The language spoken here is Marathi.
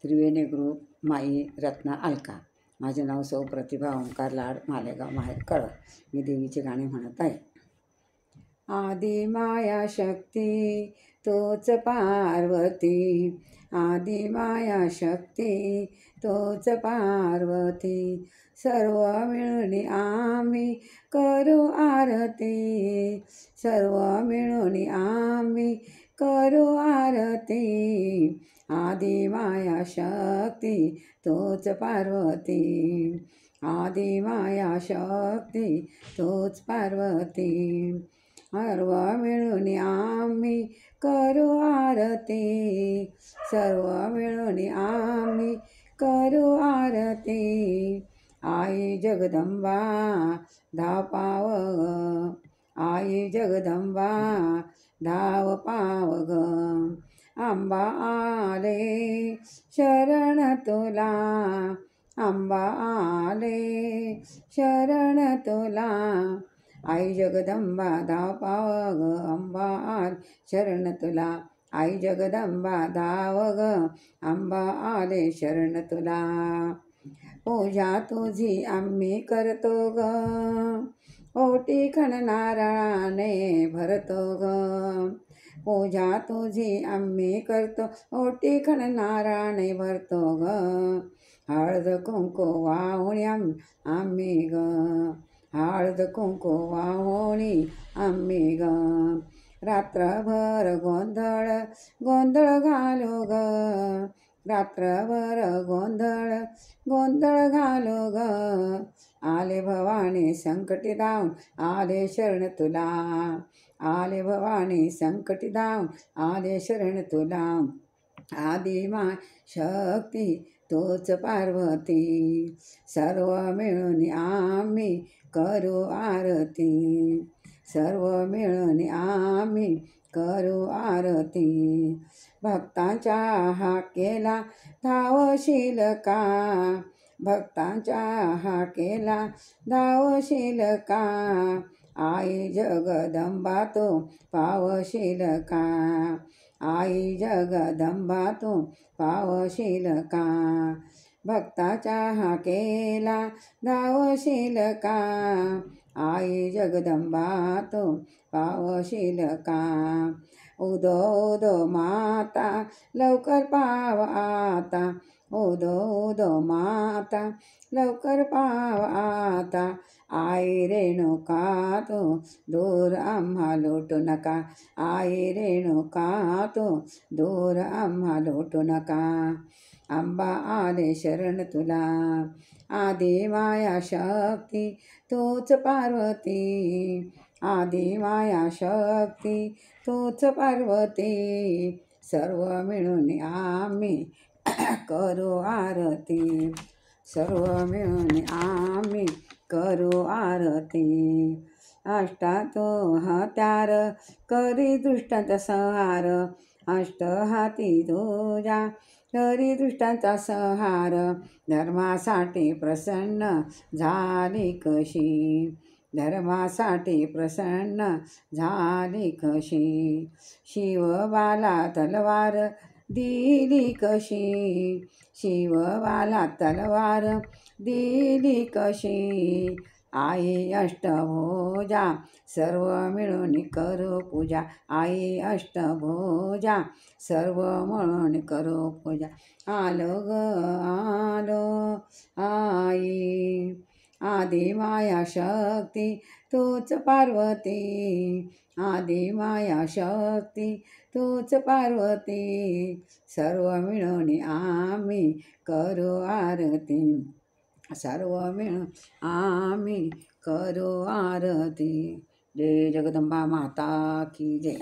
त्रिवेणी ग्रुप माई रत्ना अलका. माझे नाव सौ प्रतिभा ओंकार लाड, मालेगाव माहेर कळव. मी देवीचे गाणे म्हणत आहे. आदि माया शक्ती तोच पार्वती, आदि माया शक्ती तोच पार्वती, सर्व मिळून आम्ही करू आरती, सर्व मिळून आम्ही करू आरती. आदि माया शक्ती तोच पार्वती, आदि माया शक्ती तोच पार्वती, सर्व मिळून आम्ही करू आरती, सर्व मिळून आम्ही करू आरती. आई जगदंबा धाव पाव ग, आई जगदंबा धाव पाव ग, अंबा आले शरण तुला, अंबा आले शरण तुला. आई जगदंबा धाव पाव ग, अंबा आले शरण तुला, आई जगदंबा धाव ग, अंबा आले शरण तुला. पूजा तुझी आम्ही करतो ग, ओटी खण नारळाने भरतो ग, पूजा तुझी आम्ही करतो, ओटी खण नारळाने भरतो ग. हळद कुंकू वाहुणी आम्ही ग, हळद कुंकू वाहुणी आम्ही ग. रात्रभर गोंधळ गोंधळ घालू ग, रात्रभर गोंधळ गोंधळ घालू ग. आले भवानी संकटी धावून आले शरण तुला, आले भवानी संकटी धावून आले शरण तुला. आदि माया शक्ती तोच पार्वती, सर्व मिळून आम्ही करू आरती, सर्व मिळून आम्ही करू आरती. भक्तांच्या हाकेला धावशील का, भक्तांच्या हाकेला धावशील का, आई जगदंबा तू पावशील का, आई जगदंबा तू पावशील का. भक्ताच्या हाकेला धावशील का, आई जगदंबा तू पावशील का. उदो उदो माता लवकर पाव आता, उदो उदो माता लवकर पाव आता. आई रेणुका तू दूर आम्हा लोटू नका, आई रेणुका तू दूर आम्हा लोटू नका. अंबा आले शरण तुला, आदि माया शक्ती तूच पार्वती, आदि माया शक्ती तूच पार्वती, सर्व मिळून आम्ही करू आरती, सर्व मिळून आम्ही करू आरती. अष्टातो हत्यार करी दुष्टांचा संहार, अष्टहाती तुझ्या करी दुष्टांचा संहार. धर्मासाठी प्रसन्न झाली कशी, धर्मासाठी प्रसन्न झाली कशी. शिवबाला तलवार दिली कशी, शिवबाला तलवार दिली कशी. आई अष्टभुजा सर्व मिळून करू पूजा, आई अष्टभुजा सर्व मिळून करू पूजा. आलो ग आलो आई, आदि माया शक्ती तूच पार्वती, आदि माया शक्ती तूच पार्वती, सर्व मिळून आम्ही करू आरती, सर्व मिळून आम्ही करू आरती. जय जगदंबा माता की जय.